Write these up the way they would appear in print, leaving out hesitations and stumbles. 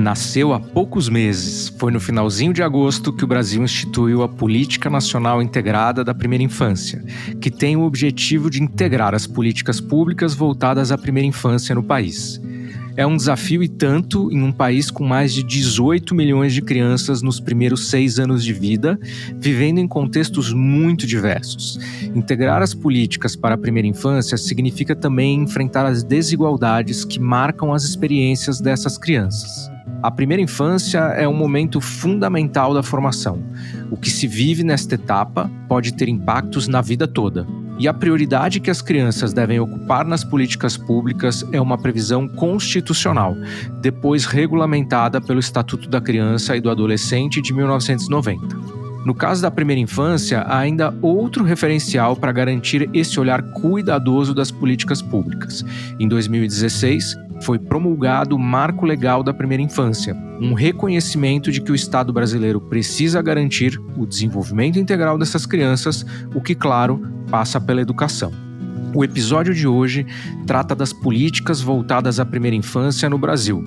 nasceu há poucos meses. Foi no finalzinho de agosto que o Brasil instituiu a Política Nacional Integrada da Primeira Infância, que tem o objetivo de integrar as políticas públicas voltadas à primeira infância no país. É um desafio e tanto em um país com mais de 18 milhões de crianças nos primeiros 6 anos de vida, vivendo em contextos muito diversos. Integrar as políticas para a primeira infância significa também enfrentar as desigualdades que marcam as experiências dessas crianças. A primeira infância é um momento fundamental da formação. O que se vive nesta etapa pode ter impactos na vida toda. E a prioridade que as crianças devem ocupar nas políticas públicas é uma previsão constitucional, depois regulamentada pelo Estatuto da Criança e do Adolescente de 1990. No caso da primeira infância, há ainda outro referencial para garantir esse olhar cuidadoso das políticas públicas. Em 2016, foi promulgado o Marco Legal da Primeira Infância, um reconhecimento de que o Estado brasileiro precisa garantir o desenvolvimento integral dessas crianças, o que, claro, passa pela educação. O episódio de hoje trata das políticas voltadas à primeira infância no Brasil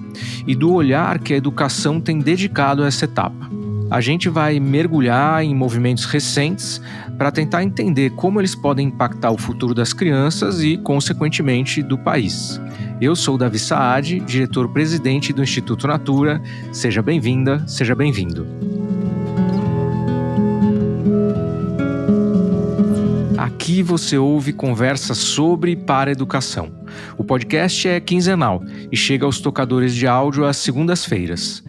e do olhar que a educação tem dedicado a essa etapa. A gente vai mergulhar em movimentos recentes para tentar entender como eles podem impactar o futuro das crianças e, consequentemente, do país. Eu sou Davi Saad, diretor-presidente do Instituto Natura. Seja bem-vinda, seja bem-vindo. Aqui você ouve conversas sobre e para a educação. O podcast é quinzenal e chega aos tocadores de áudio às segundas-feiras.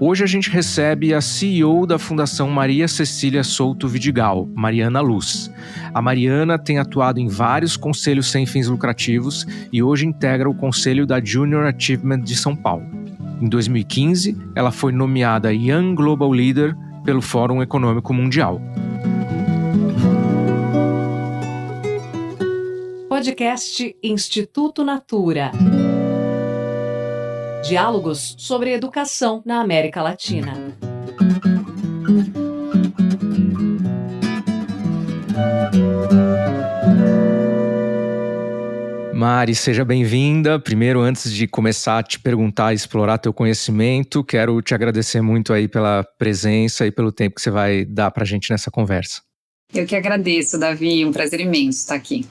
Hoje a gente recebe a CEO da Fundação Maria Cecília Souto Vidigal, Mariana Luz. A Mariana tem atuado em vários conselhos sem fins lucrativos e hoje integra o Conselho da Junior Achievement de São Paulo. Em 2015, ela foi nomeada Young Global Leader pelo Fórum Econômico Mundial. Podcast Instituto Natura. Diálogos sobre educação na América Latina. Mari, seja bem-vinda. Primeiro, antes de começar a te perguntar e explorar teu conhecimento, quero te agradecer muito aí pela presença e pelo tempo que você vai dar pra gente nessa conversa. Eu que agradeço, Davi. Um prazer imenso estar aqui.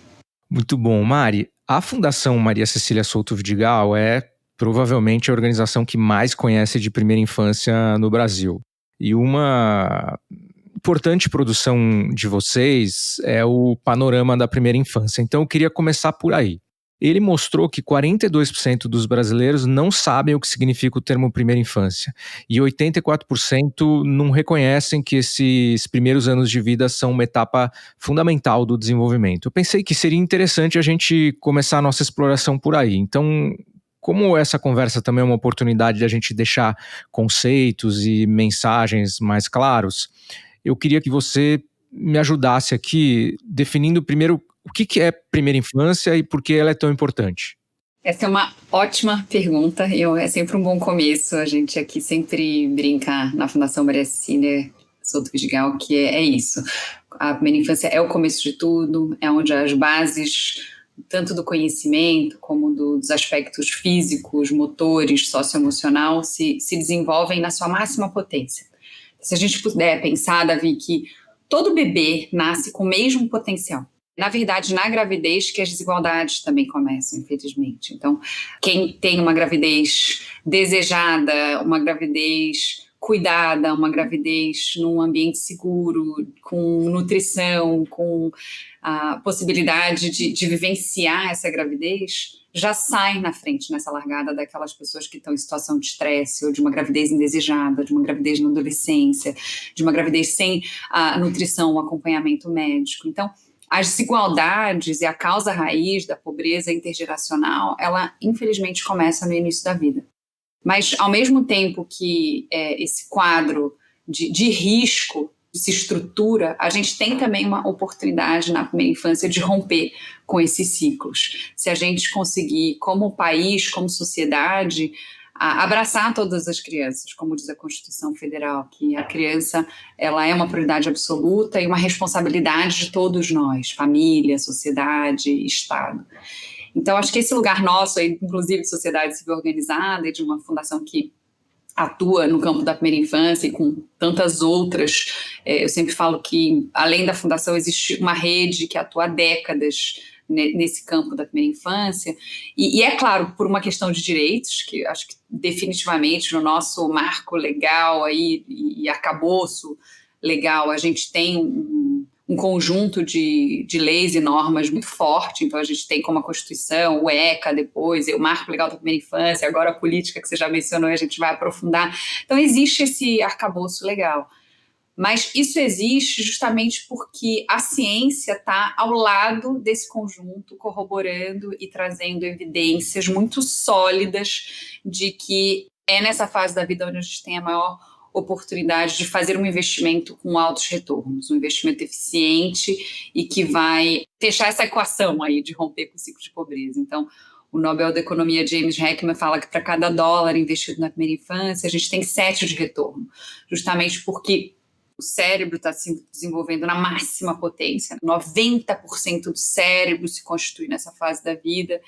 Muito bom. Mari, a Fundação Maria Cecília Souto Vidigal é provavelmente a organização que mais conhece de primeira infância no Brasil. E uma importante produção de vocês é o Panorama da Primeira Infância. Então eu queria começar por aí. Ele mostrou que 42% dos brasileiros não sabem o que significa o termo primeira infância. E 84% não reconhecem que esses primeiros anos de vida são uma etapa fundamental do desenvolvimento. Eu pensei que seria interessante a gente começar a nossa exploração por aí. Então, como essa conversa também é uma oportunidade de a gente deixar conceitos e mensagens mais claros, eu queria que você me ajudasse aqui definindo primeiro o que é primeira infância e por que ela é tão importante. Essa é uma ótima pergunta e é sempre um bom começo. A gente aqui sempre brinca na Fundação Maria Cecília Souto Vidigal que é isso. A primeira infância é o começo de tudo, é onde as bases tanto do conhecimento como dos aspectos físicos, motores, socioemocional se desenvolvem na sua máxima potência. Se a gente puder pensar, Davi, que todo bebê nasce com o mesmo potencial. Na verdade, na gravidez que as desigualdades também começam, infelizmente. Então, quem tem uma gravidez desejada, uma gravidez cuidada, uma gravidez num ambiente seguro, com nutrição, com a possibilidade de vivenciar essa gravidez, já sai na frente nessa largada daquelas pessoas que estão em situação de estresse, ou de uma gravidez indesejada, de uma gravidez na adolescência, de uma gravidez sem a nutrição, o acompanhamento médico. Então, as desigualdades e a causa raiz da pobreza intergeracional, ela infelizmente começa no início da vida. Mas ao mesmo tempo que esse quadro de risco se estrutura, a gente tem também uma oportunidade na primeira infância de romper com esses ciclos. Se a gente conseguir, como país, como sociedade, abraçar todas as crianças, como diz a Constituição Federal, que a criança ela é uma prioridade absoluta e uma responsabilidade de todos nós, família, sociedade, Estado. Então, acho que esse lugar nosso, inclusive de sociedade civil organizada e de uma fundação que atua no campo da primeira infância e com tantas outras. Eu sempre falo que, além da Fundação, existe uma rede que atua há décadas nesse campo da primeira infância, e é claro, por uma questão de direitos, que acho que definitivamente no nosso marco legal aí, e arcabouço legal, a gente tem um conjunto de leis e normas muito forte. Então a gente tem como a Constituição, o ECA depois, o Marco Legal da Primeira Infância, agora a política que você já mencionou e a gente vai aprofundar. Então existe esse arcabouço legal. Mas isso existe justamente porque a ciência está ao lado desse conjunto, corroborando e trazendo evidências muito sólidas de que é nessa fase da vida onde a gente tem a maior oportunidade de fazer um investimento com altos retornos, um investimento eficiente e que vai fechar essa equação aí de romper com o ciclo de pobreza. Então, o Nobel da Economia James Heckman fala que para cada dólar investido na primeira infância, a gente tem 7 de retorno, justamente porque o cérebro está se desenvolvendo na máxima potência, 90% do cérebro se constitui nessa fase da vida,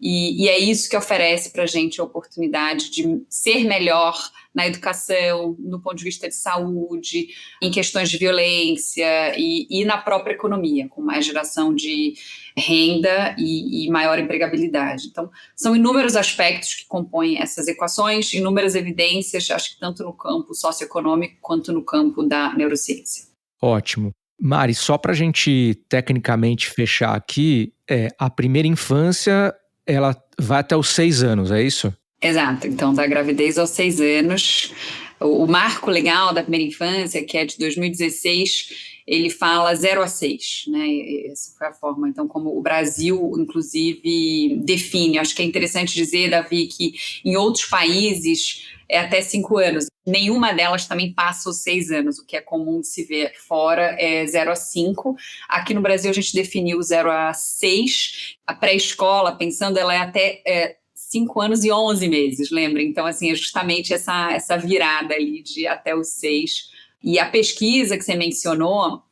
e é isso que oferece para a gente a oportunidade de ser melhor na educação, no ponto de vista de saúde, em questões de violência e na própria economia, com mais geração de renda e maior empregabilidade. Então, são inúmeros aspectos que compõem essas equações, inúmeras evidências, acho que tanto no campo socioeconômico quanto no campo da neurociência. Ótimo. Mari, só para a gente tecnicamente fechar aqui, a primeira infância ela vai até os 6 anos, é isso? Exato, então da gravidez aos 6 anos. O marco legal da primeira infância, que é de 2016, ele fala 0 a 6, né? Essa foi a forma, então, como o Brasil, inclusive, define. Acho que é interessante dizer, Davi, que em outros países é até 5 anos. Nenhuma delas também passa os 6 anos, o que é comum de se ver fora é 0 a 5. Aqui no Brasil a gente definiu 0 a 6. A pré-escola, pensando, ela é até 5 anos e 11 meses, lembra? Então, assim, é justamente essa virada ali de até os 6. E a pesquisa que você mencionou,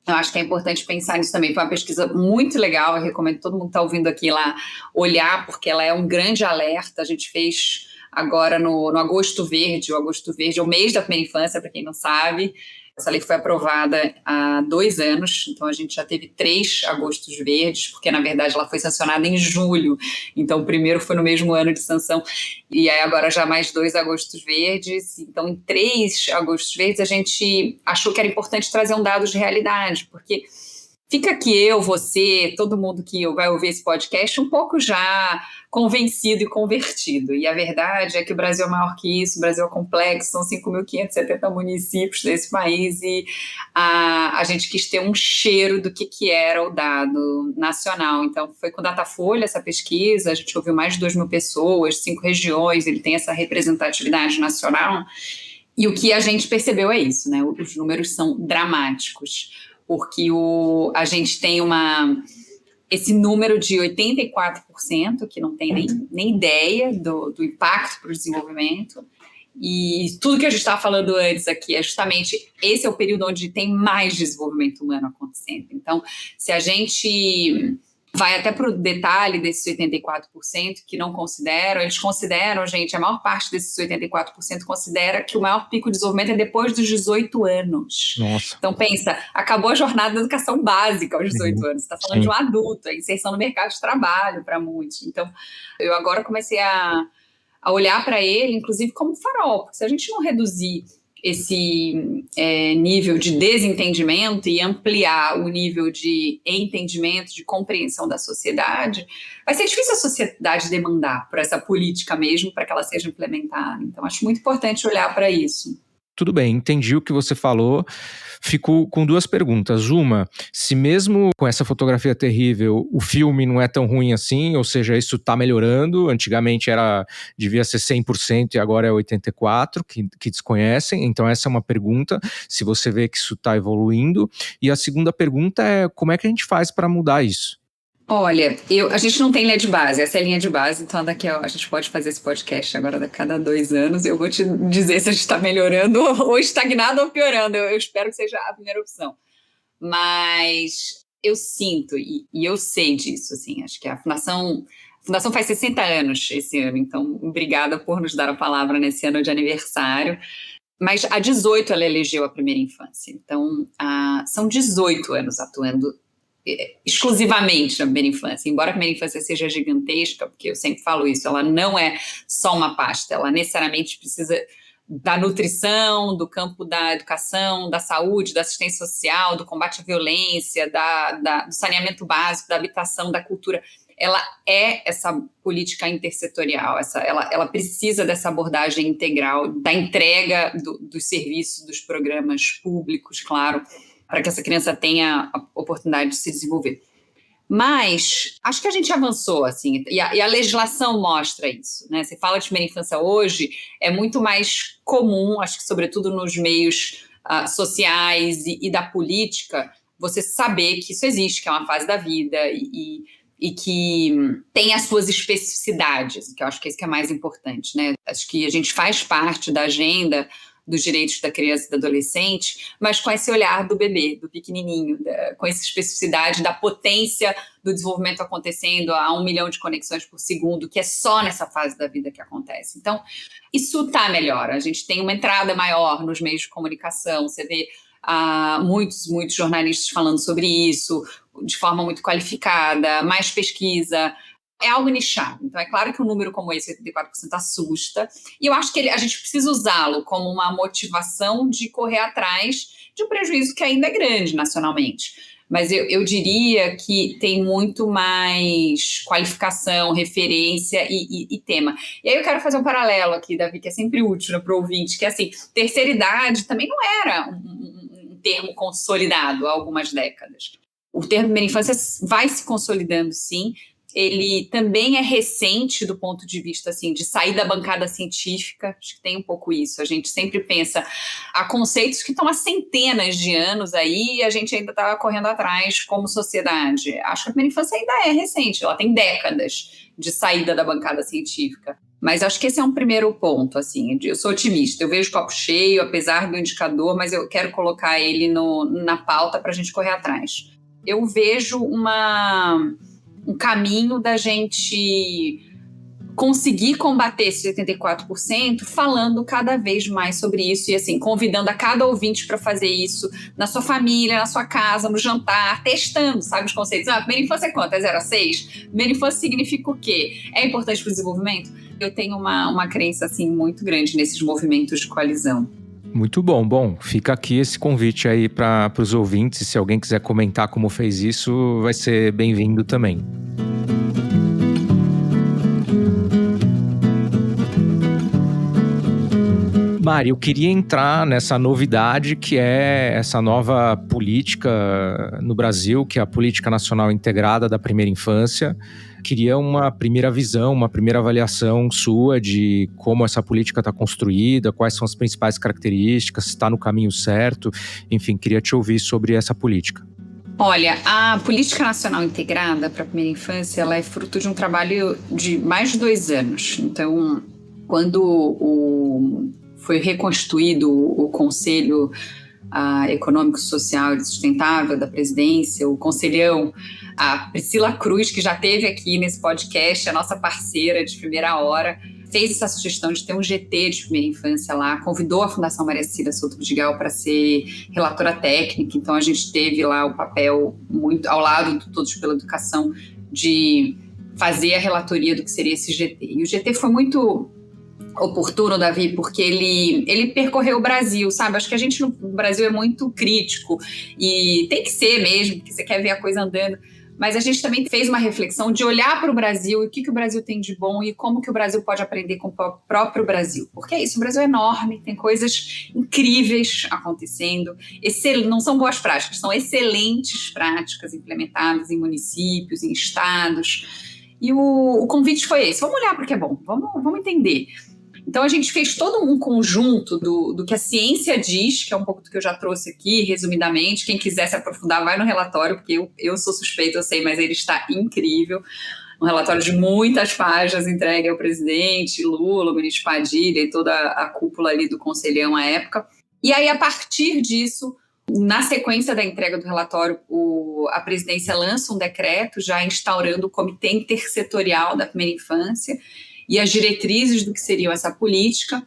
eu acho que é importante pensar nisso também. Foi uma pesquisa muito legal, eu recomendo todo mundo que está ouvindo aqui lá olhar, porque ela é um grande alerta. A gente fez agora no Agosto Verde. O Agosto Verde é o mês da primeira infância, para quem não sabe. Essa lei foi aprovada há 2 anos, então a gente já teve 3 agostos verdes, porque na verdade ela foi sancionada em julho, então o primeiro foi no mesmo ano de sanção, e aí agora já mais 2 agostos verdes. Então em 3 agostos verdes a gente achou que era importante trazer um dado de realidade, porque fica aqui eu, você, todo mundo que vai ouvir esse podcast um pouco já convencido e convertido. E a verdade é que o Brasil é maior que isso, o Brasil é complexo, são 5.570 municípios desse país e a gente quis ter um cheiro do que era o dado nacional. Então, foi com Datafolha essa pesquisa, a gente ouviu mais de 2.000 pessoas, 5 regiões, ele tem essa representatividade nacional. E o que a gente percebeu é isso, né? Os números são dramáticos, porque a gente tem esse número de 84%, que não tem nem ideia do impacto para o desenvolvimento, e tudo que a gente estava falando antes aqui é justamente esse é o período onde tem mais desenvolvimento humano acontecendo. Então, se a gente vai até para o detalhe desses 84% que não consideram, eles consideram, gente, a maior parte desses 84% considera que o maior pico de desenvolvimento é depois dos 18 anos. Nossa. Então, pensa, acabou a jornada da educação básica aos 18 anos, você está falando de um adulto, a inserção no mercado de trabalho para muitos. Então, eu agora comecei a olhar para ele, inclusive, como farol, porque se a gente não reduzir esse nível de desentendimento e ampliar o nível de entendimento, de compreensão da sociedade, vai ser difícil a sociedade demandar por essa política mesmo, para que ela seja implementada. Então, acho muito importante olhar para isso. Tudo bem, entendi o que você falou. Fico com 2 perguntas. Uma, se mesmo com essa fotografia terrível, o filme não é tão ruim assim, ou seja, isso está melhorando. Antigamente devia ser 100% e agora é 84%, que desconhecem. Então essa é uma pergunta, se você vê que isso está evoluindo. E a segunda pergunta é, como é que a gente faz para mudar isso? Olha, a gente não tem linha de base, essa é a linha de base, então daqui a gente pode fazer esse podcast agora a cada 2 anos, eu vou te dizer se a gente está melhorando ou estagnado ou piorando, eu espero que seja a primeira opção. Mas eu sinto, e eu sei disso, assim, acho que a Fundação Fundação faz 60 anos esse ano, então obrigada por nos dar a palavra nesse ano de aniversário. Mas há 18 ela elegeu a primeira infância. Então, são 18 anos atuando exclusivamente na primeira infância. Embora a primeira infância seja gigantesca, porque eu sempre falo isso, ela não é só uma pasta, ela necessariamente precisa da nutrição, do campo da educação, da saúde, da assistência social, do combate à violência, do saneamento básico, da habitação, da cultura. Ela é essa política intersetorial, ela precisa dessa abordagem integral, da entrega dos serviços, dos programas públicos, claro, para que essa criança tenha a oportunidade de se desenvolver. Mas acho que a gente avançou, assim, e a legislação mostra isso, né? Você fala de primeira infância hoje, é muito mais comum, acho que sobretudo nos meios sociais e da política, você saber que isso existe, que é uma fase da vida e que tem as suas especificidades, que eu acho que é isso que é mais importante, né? Acho que a gente faz parte da agenda dos direitos da criança e do adolescente, mas com esse olhar do bebê, do pequenininho, com essa especificidade da potência do desenvolvimento acontecendo a 1 milhão de conexões por segundo, que é só nessa fase da vida que acontece. Então, isso está melhor. A gente tem uma entrada maior nos meios de comunicação, você vê muitos jornalistas falando sobre isso, de forma muito qualificada, mais pesquisa. É algo nichado. Então, é claro que um número como esse, 84%, assusta. E eu acho que a gente precisa usá-lo como uma motivação de correr atrás de um prejuízo que ainda é grande nacionalmente. Mas eu diria que tem muito mais qualificação, referência e tema. E aí eu quero fazer um paralelo aqui, Davi, que é sempre útil para o ouvinte, que é assim, terceira idade também não era um termo consolidado há algumas décadas. O termo primeira infância vai se consolidando, sim. Ele também é recente do ponto de vista assim, de sair da bancada científica, acho que tem um pouco isso, a gente sempre pensa, há conceitos que estão há centenas de anos aí e a gente ainda está correndo atrás como sociedade. Acho que a primeira infância ainda é recente, ela tem décadas de saída da bancada científica. Mas acho que esse é um primeiro ponto, assim, eu sou otimista, eu vejo o copo cheio, apesar do indicador, mas eu quero colocar ele na pauta para a gente correr atrás. Eu vejo um caminho da gente conseguir combater esses 84% falando cada vez mais sobre isso e assim, convidando a cada ouvinte para fazer isso na sua família, na sua casa, no jantar, testando, sabe, os conceitos. Primeira infância é quanto? É 0 a 6? Primeira infância significa o quê? É importante para o desenvolvimento? Eu tenho uma crença assim, muito grande nesses movimentos de coalizão. Muito bom. Bom, fica aqui esse convite aí para os ouvintes. Se alguém quiser comentar como fez isso, vai ser bem-vindo também. Mari, eu queria entrar nessa novidade que é essa nova política no Brasil, que é a Política Nacional Integrada da Primeira Infância. Queria uma primeira visão, uma primeira avaliação sua de como essa política está construída, quais são as principais características, se está no caminho certo. Enfim, queria te ouvir sobre essa política. Olha, a Política Nacional Integrada para a Primeira Infância, ela é fruto de um trabalho de mais de 2 anos. Então, quando foi reconstituído o Conselho Econômico, Social e Sustentável da Presidência, o conselhão, a Priscila Cruz, que já esteve aqui nesse podcast, a nossa parceira de primeira hora, fez essa sugestão de ter um GT de primeira infância lá, convidou a Fundação Maria Cecília Souto Vidigal para ser relatora técnica, então a gente teve lá o papel muito ao lado do Todos pela Educação de fazer a relatoria do que seria esse GT. E o GT foi muito oportuno, Davi, porque ele percorreu o Brasil, sabe? Acho que a gente no Brasil é muito crítico e tem que ser mesmo, porque você quer ver a coisa andando. Mas a gente também fez uma reflexão de olhar para o Brasil e o que o Brasil tem de bom e como que o Brasil pode aprender com o próprio Brasil. Porque é isso, o Brasil é enorme, tem coisas incríveis acontecendo, não são boas práticas, são excelentes práticas implementadas em municípios, em estados. E o convite foi esse, vamos olhar para o que é bom, vamos entender. Então, a gente fez todo um conjunto do que a ciência diz, que é um pouco do que eu já trouxe aqui, resumidamente. Quem quiser se aprofundar, vai no relatório, porque eu sou suspeita, eu sei, mas ele está incrível. Um relatório de muitas páginas entregue ao presidente Lula, o ministro Padilha e toda a cúpula ali do conselhão à época. E aí, a partir disso, Na sequência da entrega do relatório, a presidência lança um decreto já instaurando o Comitê Intersetorial da Primeira Infância e as diretrizes do que seria essa política.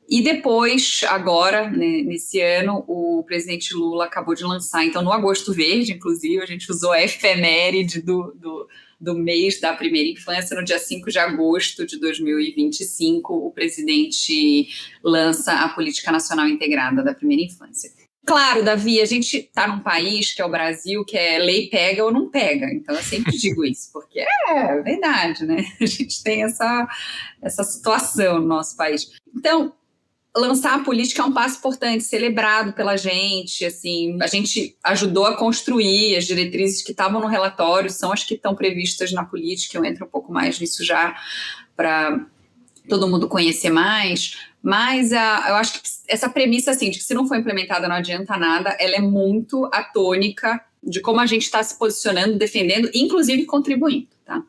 E depois, agora, né, nesse ano, o presidente Lula acabou de lançar, então no Agosto Verde, inclusive, a gente usou a efeméride do mês da primeira infância, no dia 5 de agosto de 2025, o presidente lança a Política Nacional Integrada da Primeira Infância. Claro, Davi, a gente está num país, que é o Brasil, que é lei pega ou não pega, então eu sempre digo isso, porque é verdade, né? A gente tem essa situação no nosso país. Então, lançar a política é um passo importante, celebrado pela gente, assim, a gente ajudou a construir as diretrizes que estavam no relatório, são as que estão previstas na política, eu entro um pouco mais nisso já, para todo mundo conhecer mais, mas eu acho que essa premissa, assim, de que se não for implementada não adianta nada, ela é muito a tônica de como a gente está se posicionando, defendendo, inclusive contribuindo, tá?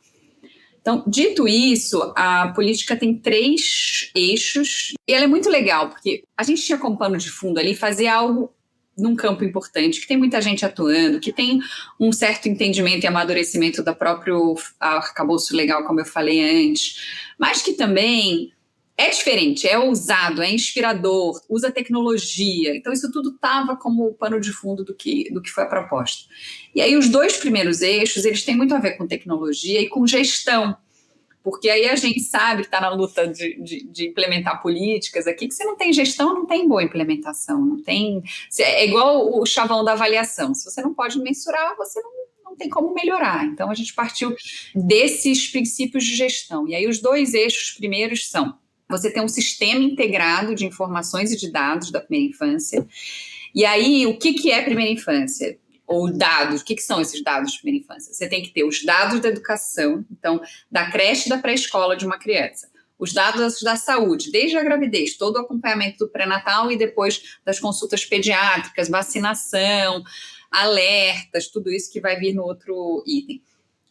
Então, dito isso, a política tem 3 eixos e ela é muito legal, porque a gente tinha como pano de fundo ali fazer algo num campo importante, que tem muita gente atuando, que tem um certo entendimento e amadurecimento da próprio arcabouço legal, como eu falei antes, mas que também é diferente, é ousado, é inspirador, usa tecnologia. Então, isso tudo estava como pano de fundo do que foi a proposta. E aí, os 2 primeiros eixos, eles têm muito a ver com tecnologia e com gestão, porque aí a gente sabe que está na luta de implementar políticas aqui, que se não tem gestão, não tem boa implementação, não tem... É igual o chavão da avaliação, se você não pode mensurar, você não tem como melhorar. Então, a gente partiu desses princípios de gestão. E aí, os 2 eixos primeiros são: você tem um sistema integrado de informações e de dados da primeira infância. E aí, o que é primeira infância? Ou dados, o que são esses dados de primeira infância? Você tem que ter os dados da educação, então, da creche e da pré-escola de uma criança. Os dados da saúde, desde a gravidez, todo o acompanhamento do pré-natal e depois das consultas pediátricas, vacinação, alertas, tudo isso que vai vir no outro item.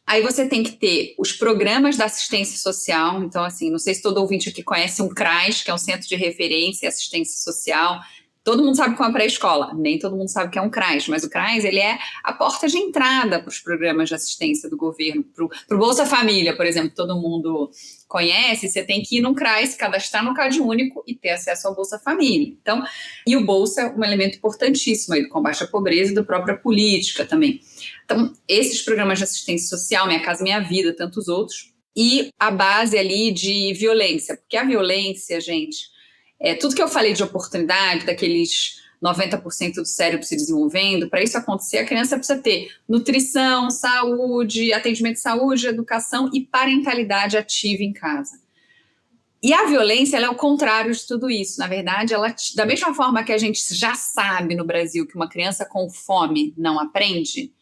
Aí você tem que ter os programas da assistência social, então, assim, não sei se todo ouvinte aqui conhece um CRAS, que é um Centro de Referência e Assistência Social. Todo mundo sabe que é uma pré-escola, nem todo mundo sabe que é um CRAS, mas o CRAS, ele é a porta de entrada para os programas de assistência do governo, para o Bolsa Família, por exemplo, que todo mundo conhece. Você tem que ir num CRAS, se cadastrar no CadÚnico e ter acesso ao Bolsa Família. Então, e o Bolsa é um elemento importantíssimo aí do combate à pobreza e da própria política também. Então, esses programas de assistência social, Minha Casa Minha Vida, tantos outros, e a base ali de violência, porque a violência, gente, tudo que eu falei de oportunidade, daqueles 90% do cérebro se desenvolvendo, para isso acontecer, a criança precisa ter nutrição, saúde, atendimento de saúde, educação e parentalidade ativa em casa. E a violência, ela é o contrário de tudo isso. Na verdade, ela, da mesma forma que a gente já sabe no Brasil que uma criança com fome não aprende,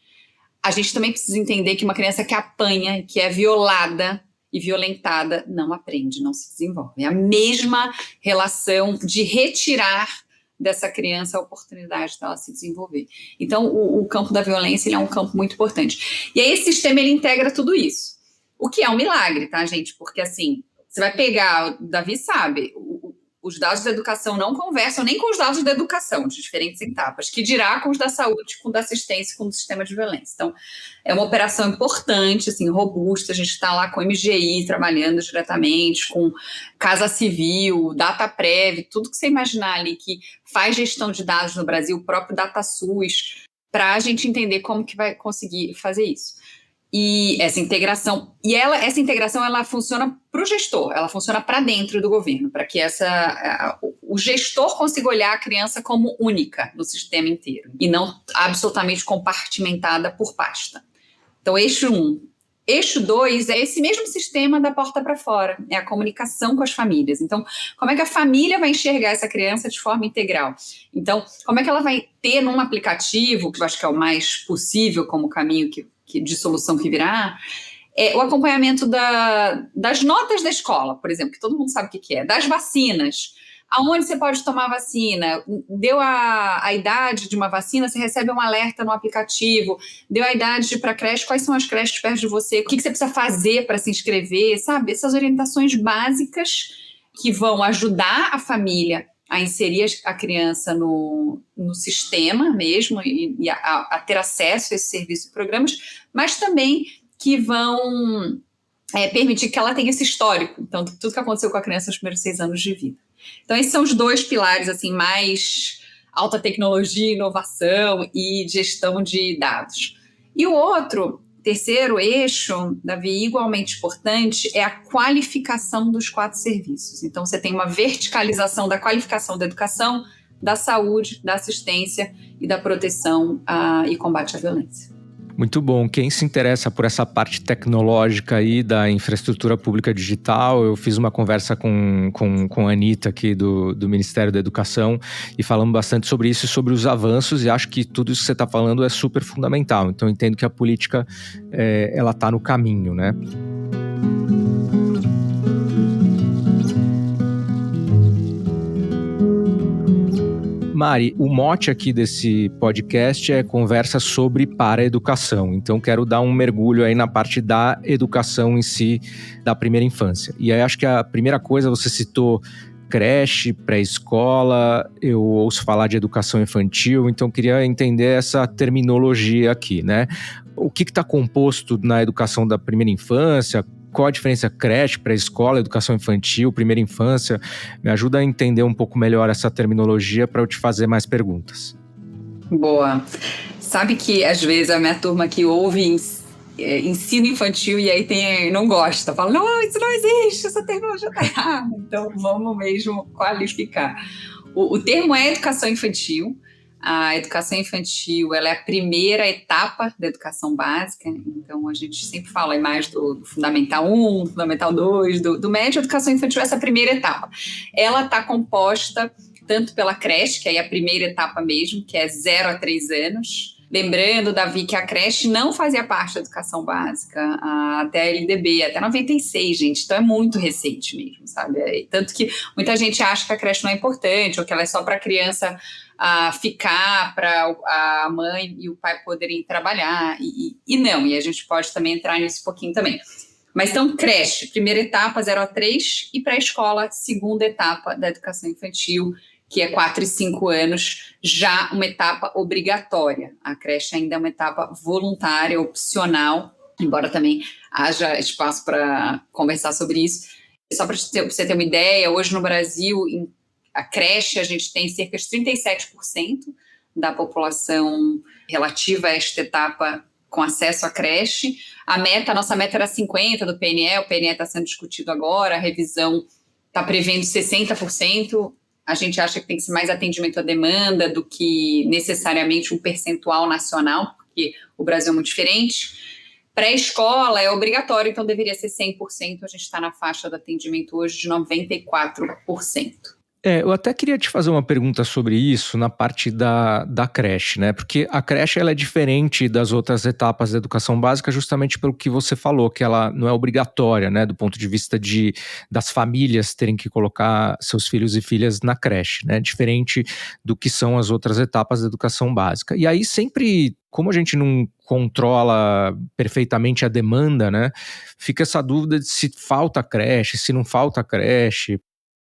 a gente também precisa entender que uma criança que apanha, que é violada e violentada, não aprende, não se desenvolve. É a mesma relação de retirar dessa criança a oportunidade dela se desenvolver. Então, o campo da violência, ele é um campo muito importante. E aí, esse sistema, ele integra tudo isso. O que é um milagre, tá, gente? Porque, assim, você vai pegar, o Davi sabe, os dados da educação não conversam nem com os dados da educação, de diferentes etapas, que dirá com os da saúde, com o da assistência, com o do sistema de violência. Então, é uma operação importante, assim, robusta. A gente está lá com o MGI trabalhando diretamente, com Casa Civil, DataPrev, tudo que você imaginar ali que faz gestão de dados no Brasil, o próprio DataSUS, para a gente entender como que vai conseguir fazer isso. E essa integração, ela funciona para o gestor, ela funciona para dentro do governo, para que o gestor consiga olhar a criança como única no sistema inteiro, e não absolutamente compartimentada por pasta. Então, eixo 1. Eixo 2 é esse mesmo sistema da porta para fora, é a comunicação com as famílias. Então, como é que a família vai enxergar essa criança de forma integral? Então, como é que ela vai ter num aplicativo, que eu acho que é o mais possível como caminho de solução que virá, o acompanhamento das notas da escola, por exemplo, que todo mundo sabe o que é, das vacinas, aonde você pode tomar vacina, deu a idade de uma vacina, você recebe um alerta no aplicativo, deu a idade de ir para a creche, quais são as creches perto de você, o que você precisa fazer para se inscrever, sabe? Essas orientações básicas que vão ajudar a família a inserir a criança no sistema mesmo e a ter acesso a esse serviço e programas, mas também que vão permitir que ela tenha esse histórico, então, tudo que aconteceu com a criança nos primeiros 6 anos de vida. Então, esses são os 2 pilares, assim, mais alta tecnologia, inovação e gestão de dados. E o outro, terceiro eixo, Davi, igualmente importante, é a qualificação dos 4 serviços. Então, você tem uma verticalização da qualificação da educação, da saúde, da assistência e da proteção e combate à violência. Muito bom. Quem se interessa por essa parte tecnológica aí da infraestrutura pública digital, eu fiz uma conversa com a Anitta aqui do Ministério da Educação e falamos bastante sobre isso e sobre os avanços, e acho que tudo isso que você está falando é super fundamental. Então, eu entendo que a política ela está no caminho, né? Mari, o mote aqui desse podcast é conversa sobre para-educação. Então, quero dar um mergulho aí na parte da educação em si, da primeira infância. E aí, acho que a primeira coisa, você citou creche, pré-escola, eu ouço falar de educação infantil, então queria entender essa terminologia aqui, né? O que está composto na educação da primeira infância? Qual a diferença creche, pré-escola, educação infantil, primeira infância? Me ajuda a entender um pouco melhor essa terminologia para eu te fazer mais perguntas. Boa. Sabe que, às vezes, a minha turma que ouve ensino infantil e aí não gosta. Fala, não, isso não existe, essa terminologia está errada. Então, vamos mesmo qualificar. O termo é educação infantil. A educação infantil, ela é a primeira etapa da educação básica, então a gente sempre fala mais do Fundamental 1, Fundamental 2, do médio. A educação infantil é essa primeira etapa. Ela está composta tanto pela creche, que aí é a primeira etapa mesmo, que é 0 a 3 anos. Lembrando, Davi, que a creche não fazia parte da educação básica até a LDB, até 96, gente. Então é muito recente mesmo, sabe? Tanto que muita gente acha que a creche não é importante ou que ela é só para a criança ficar, para a mãe e o pai poderem trabalhar. E não, e a gente pode também entrar nisso um pouquinho também. Mas então, creche, primeira etapa, 0 a 3, e pré-escola, segunda etapa da educação infantil, que é 4 e 5 anos, já uma etapa obrigatória. A creche ainda é uma etapa voluntária, opcional, embora também haja espaço para conversar sobre isso. Só para você ter uma ideia, hoje no Brasil, a creche, a gente tem cerca de 37% da população relativa a esta etapa com acesso à creche. A nossa meta era 50% do PNE, o PNE está sendo discutido agora, a revisão está prevendo 60%. A gente acha que tem que ser mais atendimento à demanda do que necessariamente um percentual nacional, porque o Brasil é muito diferente. Pré-escola é obrigatório, então deveria ser 100%. A gente está na faixa do atendimento hoje de 94%. Eu até queria te fazer uma pergunta sobre isso na parte da creche, né? Porque a creche ela é diferente das outras etapas da educação básica justamente pelo que você falou, que ela não é obrigatória, né? Do ponto de vista das famílias terem que colocar seus filhos e filhas na creche, né? Diferente do que são as outras etapas da educação básica. E aí sempre, como a gente não controla perfeitamente a demanda, né? Fica essa dúvida de se falta creche, se não falta creche.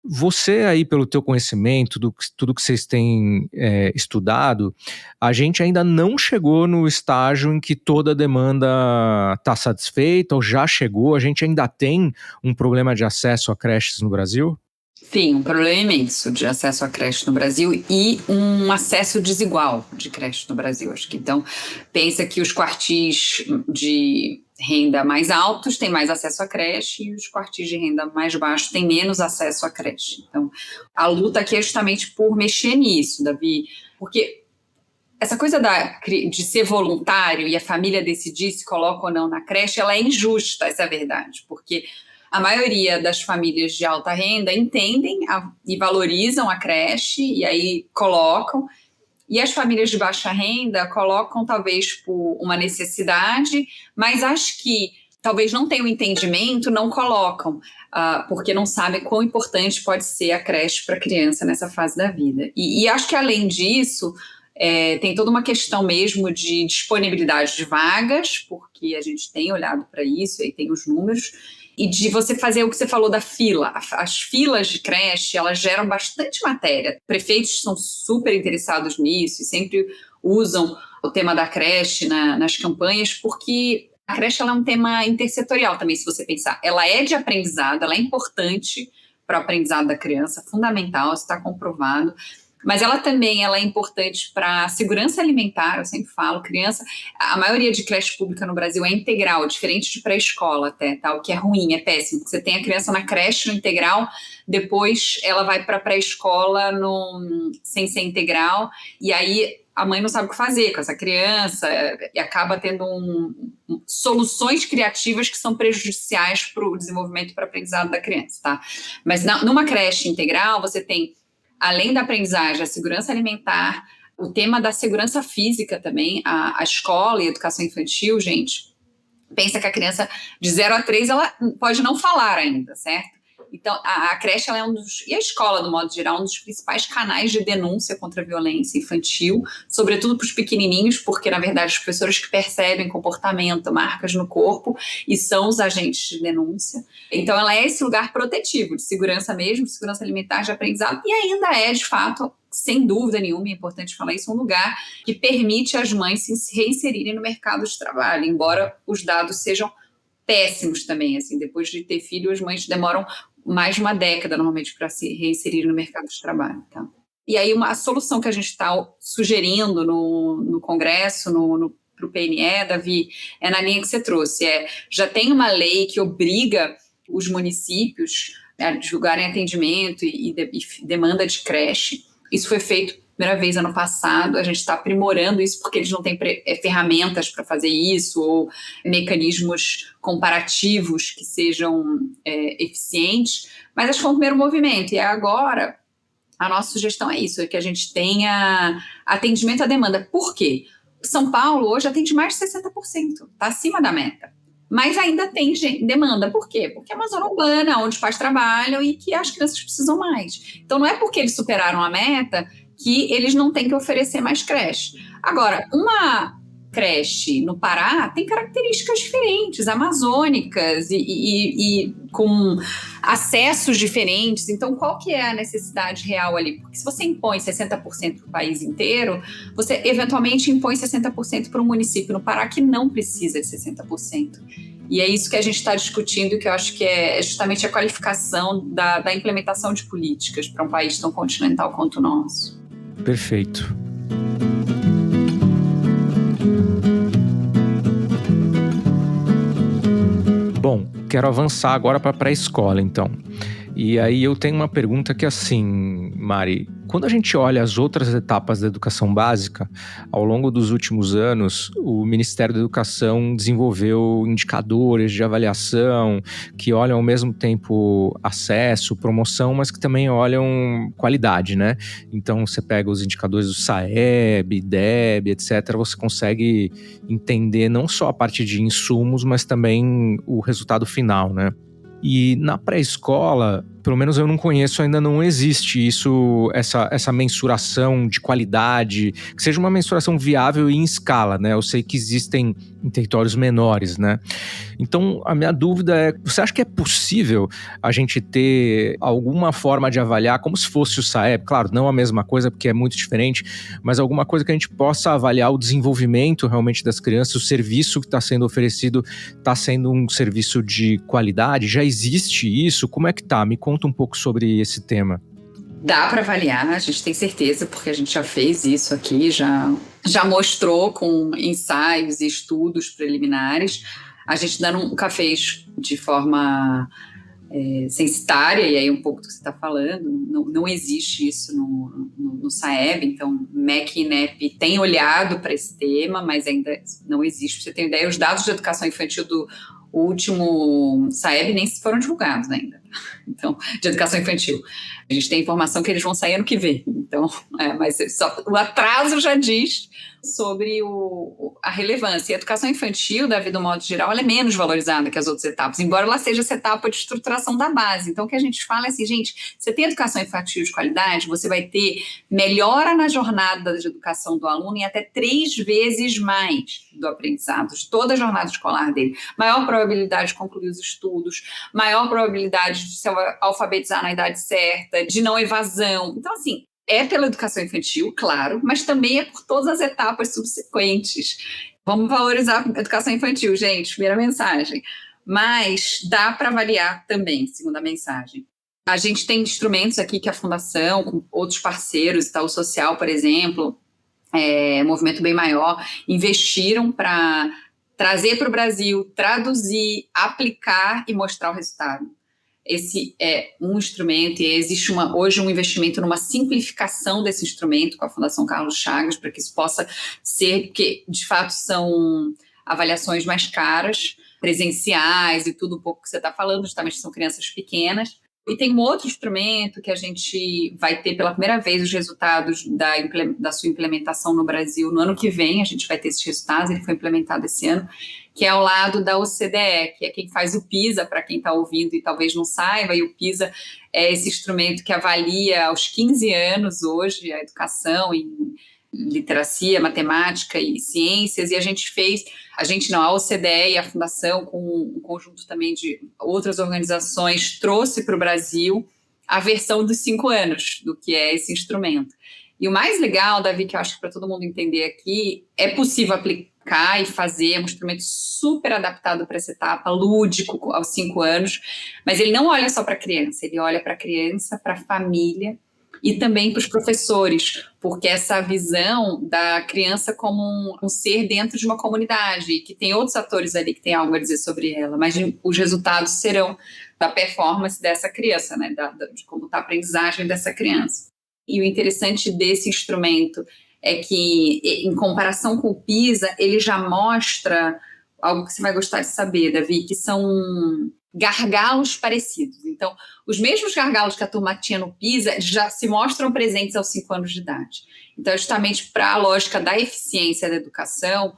Você aí, pelo teu conhecimento, tudo que vocês têm estudado, a gente ainda não chegou no estágio em que toda a demanda está satisfeita ou já chegou? A gente ainda tem um problema de acesso a creches no Brasil? Sim, um problema imenso de acesso à creche no Brasil e um acesso desigual de creche no Brasil. Acho que então, pensa que os quartis de renda mais altos têm mais acesso à creche e os quartis de renda mais baixos têm menos acesso à creche. Então, a luta aqui é justamente por mexer nisso, Davi, porque essa coisa de ser voluntário e a família decidir se coloca ou não na creche, ela é injusta, essa é a verdade, porque a maioria das famílias de alta renda entendem e valorizam a creche e aí colocam, e as famílias de baixa renda colocam talvez por uma necessidade, mas acho que talvez não tenham entendimento, não colocam, porque não sabem quão importante pode ser a creche para a criança nessa fase da vida. E acho que além disso, tem toda uma questão mesmo de disponibilidade de vagas, porque a gente tem olhado para isso, aí tem os números, e de você fazer o que você falou da fila. As filas de creche, elas geram bastante matéria. Prefeitos são super interessados nisso e sempre usam o tema da creche nas campanhas, porque a creche ela é um tema intersetorial também, se você pensar. Ela é de aprendizado, ela é importante para o aprendizado da criança, fundamental, isso está comprovado. Mas ela também é importante para a segurança alimentar, eu sempre falo, criança, a maioria de creche pública no Brasil é integral, diferente de pré-escola até, tá? O que é ruim, é péssimo, porque você tem a criança na creche no integral, depois ela vai para a pré-escola sem ser integral, e aí a mãe não sabe o que fazer com essa criança, e acaba tendo soluções criativas que são prejudiciais para o desenvolvimento e para o aprendizado da criança, tá? Mas numa creche integral, você tem, além da aprendizagem, a segurança alimentar, o tema da segurança física também, a escola e a educação infantil, gente, pensa que a criança de 0 a 3, ela pode não falar ainda, certo? Então, a creche ela e a escola, do modo geral, um dos principais canais de denúncia contra a violência infantil, sobretudo para os pequenininhos, porque, na verdade, os professores que percebem comportamento, marcas no corpo, e são os agentes de denúncia. Então, ela é esse lugar protetivo, de segurança mesmo, de segurança alimentar, de aprendizado, e ainda é, de fato, sem dúvida nenhuma, é importante falar isso, um lugar que permite às mães se reinserirem no mercado de trabalho, embora os dados sejam péssimos também, assim, depois de ter filho, as mães demoram mais de uma década, normalmente, para se reinserir no mercado de trabalho. Tá? E aí, a solução que a gente está sugerindo no Congresso, para o PNE, Davi, é na linha que você trouxe. Já tem uma lei que obriga os municípios a divulgarem atendimento e demanda de creche. Isso foi feito primeira vez ano passado, a gente está aprimorando isso porque eles não têm ferramentas para fazer isso ou mecanismos comparativos que sejam eficientes, mas acho que foi um primeiro movimento, e agora a nossa sugestão é isso, é que a gente tenha atendimento à demanda. Por quê? São Paulo hoje atende mais de 60%, está acima da meta. Mas ainda tem demanda. Por quê? Porque é uma zona urbana, onde os pais trabalham e que as crianças precisam mais. Então, não é porque eles superaram a meta que eles não têm que oferecer mais creche. Agora, uma creche no Pará tem características diferentes, amazônicas e com acessos diferentes. Então, qual que é a necessidade real ali? Porque se você impõe 60% para o país inteiro, você eventualmente impõe 60% para um município no Pará que não precisa de 60%. E é isso que a gente está discutindo e que eu acho que é justamente a qualificação da implementação de políticas para um país tão continental quanto o nosso. Perfeito. Bom, quero avançar agora para a pré-escola, então. E aí eu tenho uma pergunta que, assim, Mari, quando a gente olha as outras etapas da educação básica, ao longo dos últimos anos, o Ministério da Educação desenvolveu indicadores de avaliação que olham ao mesmo tempo acesso, promoção, mas que também olham qualidade, né? Então, você pega os indicadores do SAEB, DEB, etc., você consegue entender não só a parte de insumos, mas também o resultado final, né? E na pré-escola, pelo menos eu não conheço, ainda não existe essa mensuração de qualidade, que seja uma mensuração viável e em escala, né? Eu sei que existem em territórios menores, né? Então, a minha dúvida é, você acha que é possível a gente ter alguma forma de avaliar, como se fosse o SAEB? Claro, não a mesma coisa, porque é muito diferente, mas alguma coisa que a gente possa avaliar o desenvolvimento realmente das crianças, o serviço que está sendo oferecido está sendo um serviço de qualidade? Já existe isso? Como é que tá? Me conta um pouco sobre esse tema. Dá para avaliar, a gente tem certeza, porque a gente já fez isso aqui, já mostrou com ensaios e estudos preliminares. A gente ainda nunca fez de forma censitária, e aí um pouco do que você está falando, não existe isso no SAEB, então MEC e INEP têm olhado para esse tema, mas ainda não existe. Pra você ter ideia, os dados de educação infantil do último SAEB nem foram divulgados ainda, então, de educação infantil. A gente tem informação que eles vão sair ano que vem, então, mas o atraso já diz sobre a relevância. E a educação infantil, da vida do modo geral, ela é menos valorizada que as outras etapas, embora ela seja essa etapa de estruturação da base. Então, o que a gente fala é assim, gente, você tem educação infantil de qualidade, você vai ter melhora na jornada de educação do aluno e até 3 vezes mais do aprendizado, de toda a jornada escolar dele. Maior probabilidade de concluir os estudos, maior probabilidade de se alfabetizar na idade certa, de não evasão. Então, assim, é pela educação infantil, claro, mas também é por todas as etapas subsequentes. Vamos valorizar a educação infantil, gente, primeira mensagem. Mas dá para avaliar também, segunda mensagem. A gente tem instrumentos aqui que a Fundação, com outros parceiros, o Social, por exemplo, Movimento Bem Maior, investiram para trazer para o Brasil, traduzir, aplicar e mostrar o resultado. Esse é um instrumento e existe hoje um investimento numa simplificação desse instrumento com a Fundação Carlos Chagas, para que isso possa ser, porque de fato são avaliações mais caras, presenciais e tudo um pouco que você está falando, justamente são crianças pequenas. E tem um outro instrumento que a gente vai ter pela primeira vez os resultados da sua implementação no Brasil no ano que vem, a gente vai ter esses resultados, ele foi implementado esse ano, que é ao lado da OCDE, que é quem faz o PISA, para quem está ouvindo e talvez não saiba, e o PISA é esse instrumento que avalia aos 15 anos hoje a educação em literacia, matemática e ciências, e a OCDE e a Fundação, com um conjunto também de outras organizações, trouxe para o Brasil a versão dos 5 anos do que é esse instrumento. E o mais legal, Davi, que eu acho que para todo mundo entender aqui, é possível aplicar e fazer, é um instrumento super adaptado para essa etapa, lúdico aos 5 anos, mas ele não olha só para a criança, ele olha para a criança, para a família, e também para os professores, porque essa visão da criança como um ser dentro de uma comunidade, que tem outros atores ali que têm algo a dizer sobre ela, mas os resultados serão da performance dessa criança, né, de como está a aprendizagem dessa criança. E o interessante desse instrumento é que, em comparação com o PISA, ele já mostra algo que você vai gostar de saber, Davi, que são gargalos parecidos. Então, os mesmos gargalos que a turma tinha no PISA já se mostram presentes aos 5 anos de idade. Então, justamente para a lógica da eficiência da educação, o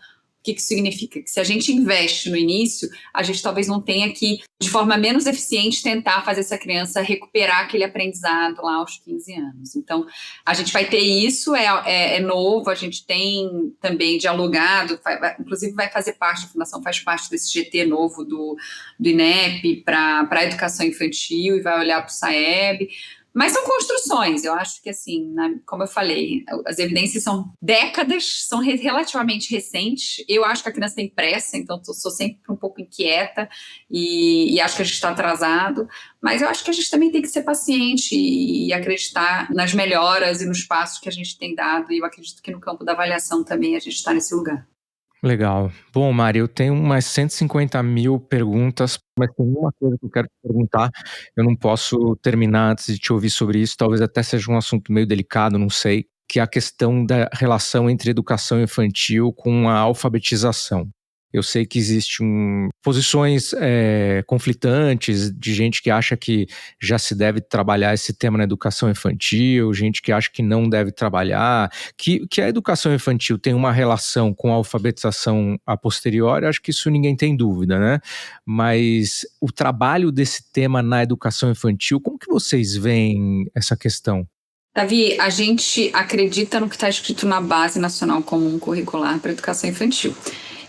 que significa? Que se a gente investe no início, a gente talvez não tenha que, de forma menos eficiente, tentar fazer essa criança recuperar aquele aprendizado lá aos 15 anos. Então, a gente vai ter isso, é novo, a gente tem também dialogado, inclusive vai fazer parte, a Fundação faz parte desse GT novo do INEP para a educação infantil e vai olhar para o SAEB. Mas são construções, eu acho que assim, como eu falei, as evidências são décadas, são relativamente recentes, eu acho que a criança tem pressa, então sou sempre um pouco inquieta e acho que a gente está atrasado, mas eu acho que a gente também tem que ser paciente e acreditar nas melhoras e nos passos que a gente tem dado, e eu acredito que no campo da avaliação também a gente está nesse lugar. Legal. Bom, Mari, eu tenho umas 150 mil perguntas, mas tem uma coisa que eu quero te perguntar. Eu não posso terminar antes de te ouvir sobre isso, talvez até seja um assunto meio delicado, não sei, que é a questão da relação entre educação infantil com a alfabetização. Eu sei que existem posições conflitantes de gente que acha que já se deve trabalhar esse tema na educação infantil, gente que acha que não deve trabalhar, que a educação infantil tem uma relação com a alfabetização a posteriori, acho que isso ninguém tem dúvida, né? Mas o trabalho desse tema na educação infantil, como que vocês veem essa questão? Davi, a gente acredita no que está escrito na Base Nacional Comum Curricular para a Educação Infantil.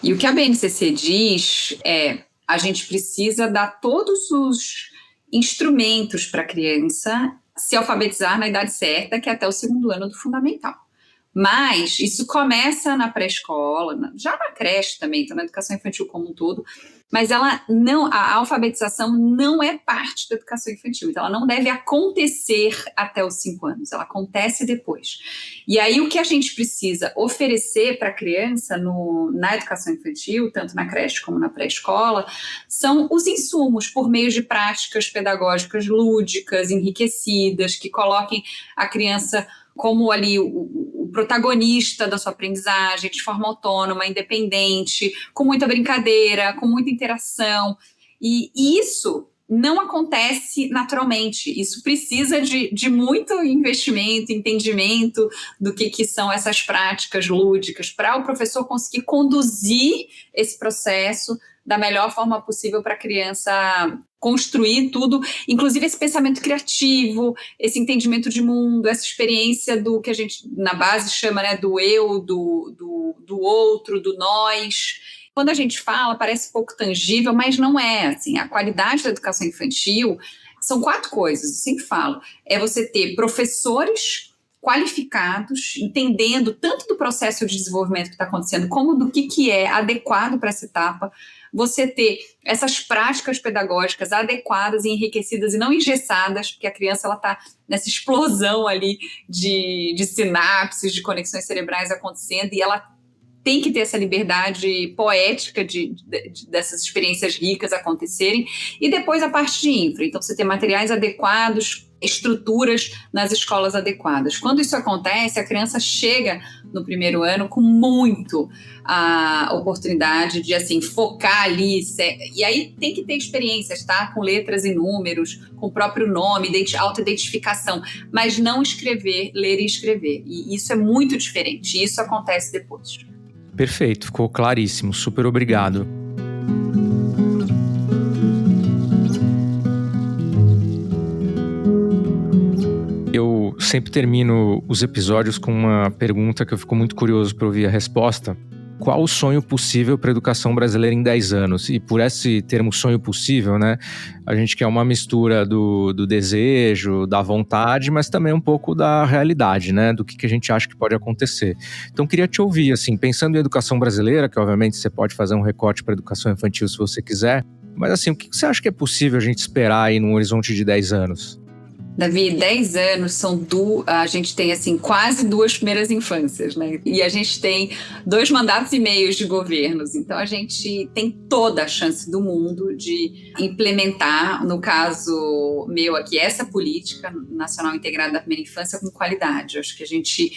E o que a BNCC diz é: a gente precisa dar todos os instrumentos para a criança se alfabetizar na idade certa, que é até o 2º ano do fundamental. Mas isso começa na pré-escola, já na creche também, então na educação infantil como um todo, mas a alfabetização não é parte da educação infantil, então ela não deve acontecer até os 5 anos, ela acontece depois. E aí o que a gente precisa oferecer para a criança na educação infantil, tanto na creche como na pré-escola, são os insumos por meio de práticas pedagógicas lúdicas, enriquecidas, que coloquem a criança como ali o protagonista da sua aprendizagem, de forma autônoma, independente, com muita brincadeira, com muita interação. E isso não acontece naturalmente. Isso precisa de muito investimento, entendimento do que são essas práticas lúdicas, para o professor conseguir conduzir esse processo da melhor forma possível para a criança construir tudo, inclusive esse pensamento criativo, esse entendimento de mundo, essa experiência do que a gente na base chama, né, do eu, do outro, do nós. quando a gente fala, parece pouco tangível, mas não é. Assim, a qualidade da educação infantil são 4 coisas, eu sempre falo. É você ter professores qualificados, entendendo tanto do processo de desenvolvimento que está acontecendo, como do que é adequado para essa etapa. Você ter essas práticas pedagógicas adequadas e enriquecidas e não engessadas, porque a criança está nessa explosão ali de sinapses, de conexões cerebrais acontecendo, e ela tem que ter essa liberdade poética dessas experiências ricas acontecerem. E depois a parte de infra. Então, você ter materiais adequados, estruturas nas escolas adequadas. Quando isso acontece, a criança chega no primeiro ano com muito a oportunidade de, assim, focar ali. E aí tem que ter experiências, tá? Com letras e números, com o próprio nome, autoidentificação, mas não escrever, ler e escrever. E isso é muito diferente. Isso acontece depois. Perfeito, ficou claríssimo. Super obrigado. Eu sempre termino os episódios com uma pergunta que eu fico muito curioso para ouvir a resposta. Qual o sonho possível para a educação brasileira em 10 anos? E por esse termo sonho possível, né, a gente quer uma mistura do desejo, da vontade, mas também um pouco da realidade, né, do que a gente acha que pode acontecer. Então, queria te ouvir, assim, pensando em educação brasileira, que obviamente você pode fazer um recorte para a educação infantil se você quiser, mas assim, o que você acha que é possível a gente esperar aí num horizonte de 10 anos? Davi, 10 anos a gente tem assim quase 2 primeiras infâncias, né? E a gente tem 2 mandatos e meios de governos. Então a gente tem toda a chance do mundo de implementar, no caso meu aqui, essa política nacional integrada da primeira infância com qualidade. Eu acho que a gente,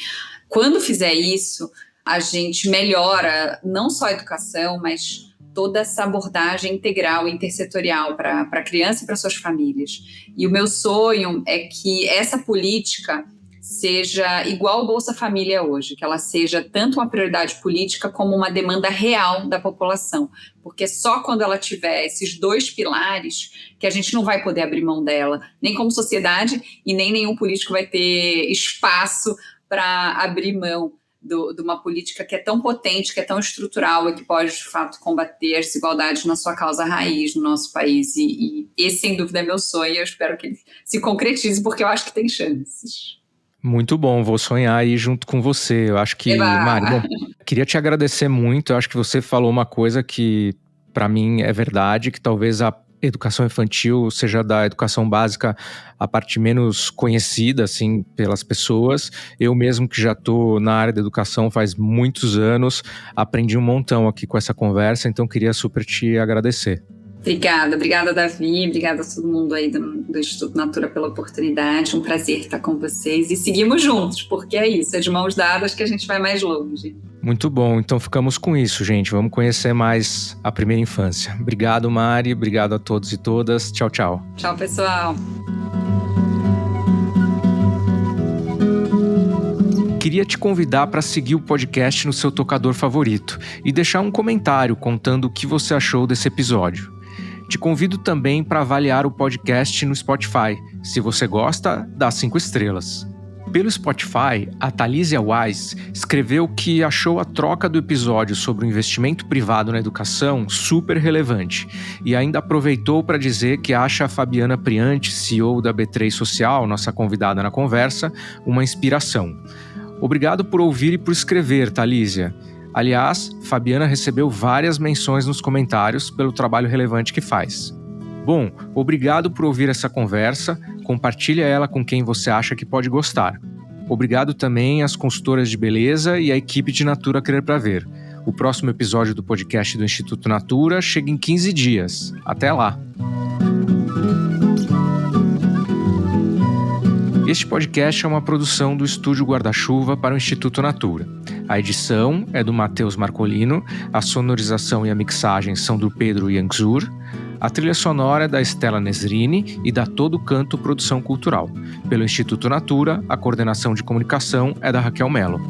quando fizer isso, a gente melhora não só a educação, mas toda essa abordagem integral e intersetorial para a criança e para suas famílias. E o meu sonho é que essa política seja igual ao Bolsa Família hoje, que ela seja tanto uma prioridade política como uma demanda real da população, porque só quando ela tiver esses 2 pilares que a gente não vai poder abrir mão dela, nem como sociedade e nem nenhum político vai ter espaço para abrir mão de uma política que é tão potente, que é tão estrutural e que pode, de fato, combater as desigualdades na sua causa raiz no nosso país. E esse, sem dúvida, é meu sonho. Eu espero que ele se concretize, porque eu acho que tem chances. Muito bom, vou sonhar aí junto com você. Eu acho que, Mari, bom, queria te agradecer muito. Eu acho que você falou uma coisa que, para mim, é verdade, que talvez a educação infantil seja da educação básica a parte menos conhecida, assim, pelas pessoas. Eu mesmo, que já estou na área da educação faz muitos anos, aprendi um montão aqui com essa conversa, então queria super te agradecer. Obrigada, Davi, obrigada a todo mundo aí do Instituto Natura pela oportunidade, um prazer estar com vocês e seguimos juntos, porque é isso, é de mãos dadas que a gente vai mais longe. Muito bom, então ficamos com isso, gente, vamos conhecer mais a primeira infância. Obrigado, Mari, obrigado a todos e todas, tchau, tchau. Tchau, pessoal. Queria te convidar para seguir o podcast no seu tocador favorito e deixar um comentário contando o que você achou desse episódio. Te convido também para avaliar o podcast no Spotify. Se você gosta, dá 5 estrelas. Pelo Spotify, a Thalísia Wise escreveu que achou a troca do episódio sobre o investimento privado na educação super relevante e ainda aproveitou para dizer que acha a Fabiana Priante, CEO da B3 Social, nossa convidada na conversa, uma inspiração. Obrigado por ouvir e por escrever, Thalísia. Aliás, Fabiana recebeu várias menções nos comentários pelo trabalho relevante que faz. Bom, obrigado por ouvir essa conversa, compartilha ela com quem você acha que pode gostar. Obrigado também às consultoras de beleza e à equipe de Natura Crer Pra Ver. O próximo episódio do podcast do Instituto Natura chega em 15 dias. Até lá! Este podcast é uma produção do Estúdio Guarda-Chuva para o Instituto Natura. A edição é do Matheus Marcolino, a sonorização e a mixagem são do Pedro Yanxur, a trilha sonora é da Estela Nesrini e da Todo Canto Produção Cultural. Pelo Instituto Natura, a coordenação de comunicação é da Raquel Mello.